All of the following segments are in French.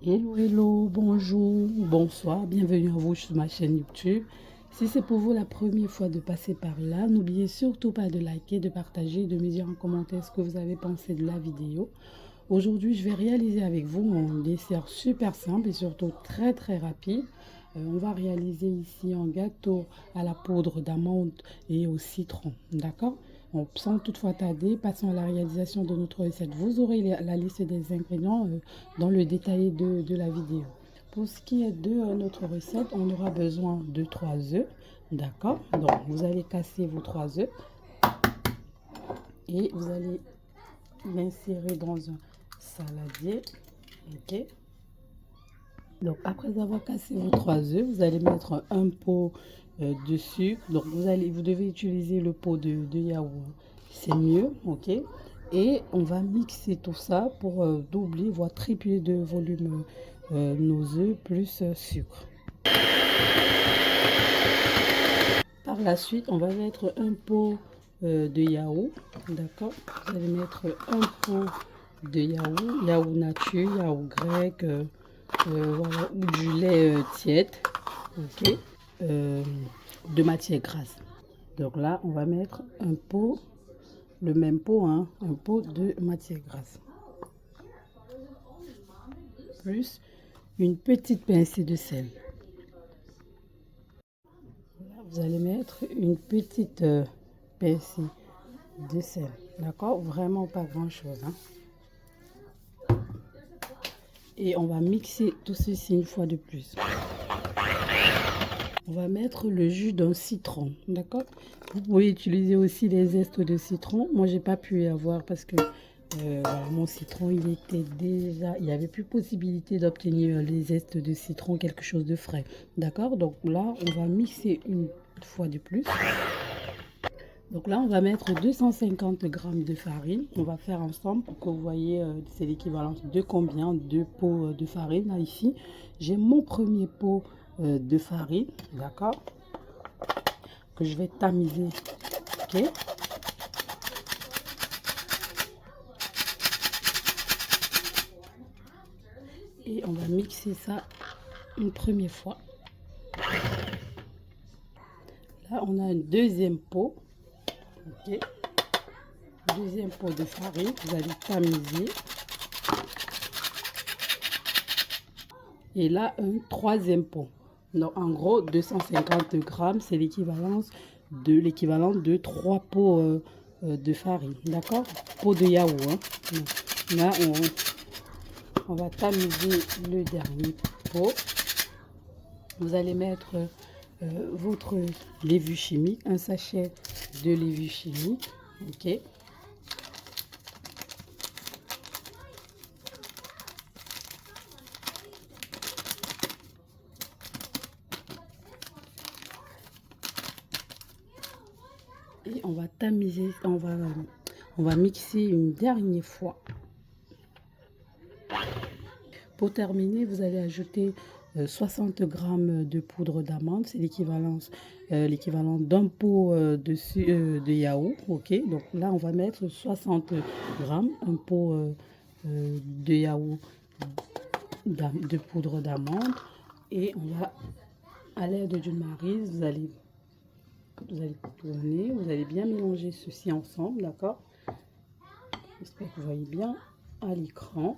Hello, hello, bonjour, bonsoir, bienvenue à vous sur ma chaîne YouTube. Si c'est pour vous la première fois de passer par là, n'oubliez surtout pas de liker, de partager, de me dire en commentaire ce que vous avez pensé de la vidéo. Aujourd'hui, je vais réaliser avec vous un dessert super simple et surtout très rapide. On va réaliser ici un gâteau à la poudre d'amande et au citron, d'accord? Sans toutefois tarder, passons à la réalisation de notre recette. Vous aurez la liste des ingrédients dans le détail de la vidéo. Pour ce qui est de notre recette, on aura besoin de 3 œufs, d'accord? Donc, vous allez casser vos 3 œufs et vous allez l'insérer dans un saladier, ok? Donc, après avoir cassé vos 3 œufs, vous allez mettre un pot de sucre. Donc, vous devez utiliser le pot de yaourt. C'est mieux, ok? Et on va mixer tout ça pour doubler, voire tripler de volume nos œufs plus sucre. Par la suite, on va mettre un pot de yaourt, d'accord? Vous allez mettre un pot de yaourt, yaourt nature, yaourt grec, voilà, ou du lait tiède, ok, euh, de matière grasse. Donc là, on va mettre un pot, le même pot, hein, un pot de matière grasse, plus une petite pincée de sel. Là, vous allez mettre une petite pincée de sel, d'accord, vraiment pas grand chose, hein. Et on va mixer tout ceci une fois de plus. On va mettre le jus d'un citron, d'accord? Vous pouvez utiliser aussi les zestes de citron. Moi, j'ai pas pu y avoir parce que mon citron, il était déjà... Il n'y avait plus possibilité d'obtenir les zestes de citron, quelque chose de frais, d'accord? Donc là, on va mixer une fois de plus. Donc là, on va mettre 250 grammes de farine. On va faire ensemble pour que vous voyez, c'est l'équivalent de combien de pots de farine. Là, ici, j'ai mon premier pot de farine, d'accord, que je vais tamiser, ok. Et on va mixer ça une première fois. Là, on a un deuxième pot, ok, deuxième pot de farine, vous allez tamiser. Et là, un troisième pot. Donc, en gros, 250 grammes, c'est l'équivalent de 3 pots de farine. D'accord? Pot de yaourt. Hein. Donc, là, on va tamiser le dernier pot. Vous allez mettre votre levure chimique, un sachet de levure chimique. Ok? Et on va tamiser, on va mixer une dernière fois. Pour terminer, vous allez ajouter 60 grammes de poudre d'amande, c'est l'équivalent d'un pot de yaourt, ok. Donc là, on va mettre 60 grammes, un pot de yaourt de poudre d'amande, et on va, à l'aide d'une maryse, vous allez tourner, vous allez bien mélanger ceci ensemble, d'accord. J'espère que vous voyez bien à l'écran.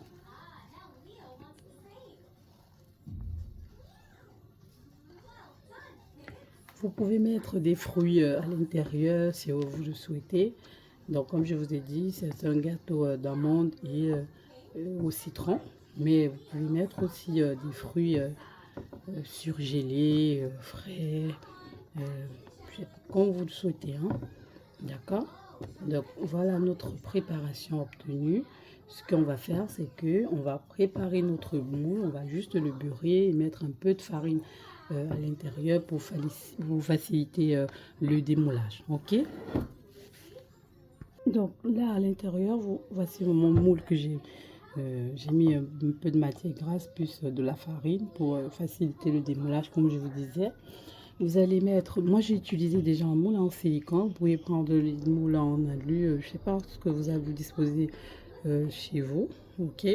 Vous pouvez mettre des fruits à l'intérieur si vous le souhaitez. Donc, comme je vous ai dit, c'est un gâteau d'amande et au citron. Mais vous pouvez mettre aussi des fruits surgelés, frais, comme vous le souhaitez. Hein. D'accord? Donc, voilà notre préparation obtenue. Ce qu'on va faire, c'est que on va préparer notre moule. On va juste le beurrer et mettre un peu de farine à l'intérieur pour vous faciliter le démoulage. Ok? Donc là, à l'intérieur, voici mon moule que j'ai mis un peu de matière grasse plus de la farine pour faciliter le démoulage, comme je vous disais. Vous allez mettre, moi j'ai utilisé déjà un moule en silicone. Vous pouvez prendre les moules en alu, je sais pas ce que vous avez disposé chez vous, ok.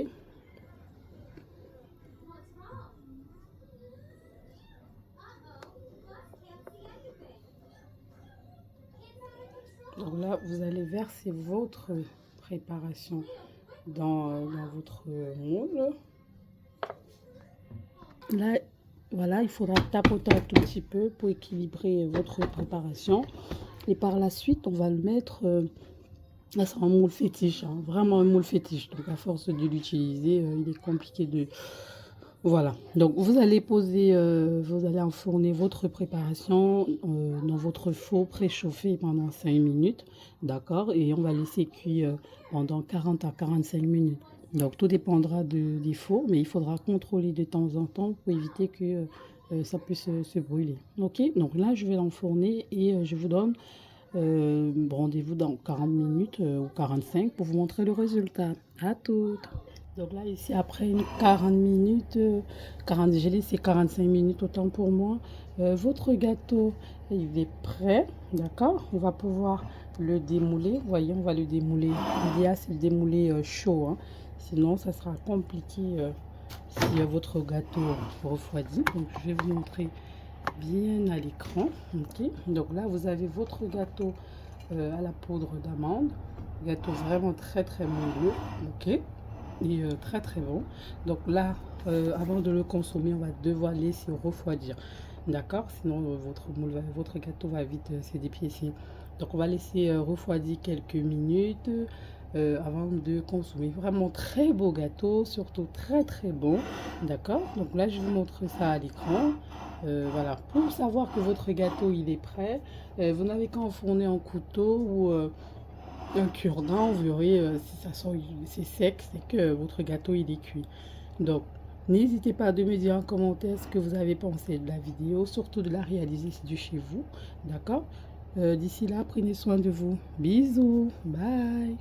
là, vous allez verser votre préparation dans votre moule. Là, voilà, il faudra tapoter un tout petit peu pour équilibrer votre préparation. Et par la suite, on va le mettre... là, c'est un moule fétiche, hein, vraiment un moule fétiche. Donc, à force de l'utiliser, il est compliqué de... Voilà. Donc, vous allez poser, vous allez enfourner votre préparation dans votre four préchauffé pendant 5 minutes. D'accord? Et on va laisser cuire pendant 40 à 45 minutes. Donc, tout dépendra des fours, mais il faudra contrôler de temps en temps pour éviter que ça puisse se brûler. Ok? Donc là, je vais l'enfourner et je vous donne rendez-vous dans 40 minutes ou 45 pour vous montrer le résultat. À toutes. Donc là, ici, après une 40 minutes, 40, j'ai laissé 45 minutes autant pour moi. Votre gâteau, il est prêt, d'accord? On va pouvoir le démouler. Vous voyez, on va le démouler. L'idéal, c'est le démouler chaud, hein. Sinon, ça sera compliqué si votre gâteau refroidit. Donc, je vais vous montrer bien à l'écran. Ok, donc là, vous avez votre gâteau à la poudre d'amande. Gâteau vraiment très très moelleux. Ok, et très très bon. Donc là, avant de le consommer, on va devoir laisser refroidir, d'accord? Sinon votre gâteau va vite se dépiécer. Donc on va laisser refroidir quelques minutes avant de consommer. Vraiment très beau gâteau, surtout très très bon, d'accord? Donc là, je vous montre ça à l'écran. Voilà, pour savoir que votre gâteau il est prêt, vous n'avez qu'à enfourner un couteau ou un cure-dent. Vous verrez, si ça sent, c'est sec, c'est que votre gâteau il est cuit. Donc, n'hésitez pas à me dire en commentaire ce que vous avez pensé de la vidéo, surtout de la réaliser si de chez vous. D'accord? D'ici là, prenez soin de vous. Bisous. Bye.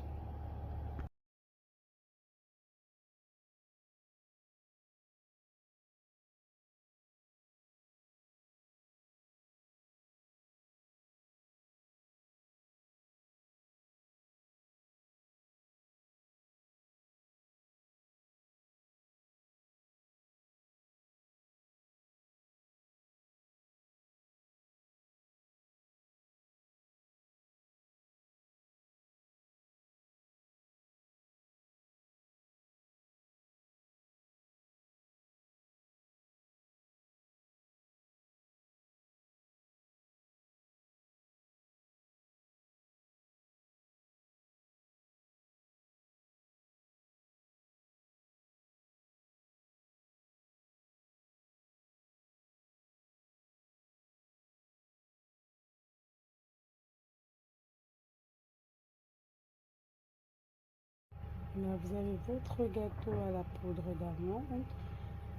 Là, vous avez votre gâteau à la poudre d'amande.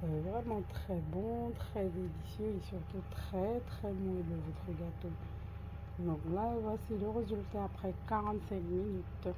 Vraiment très bon, très délicieux et surtout très très moelleux votre gâteau. Donc là, voici le résultat après 45 minutes.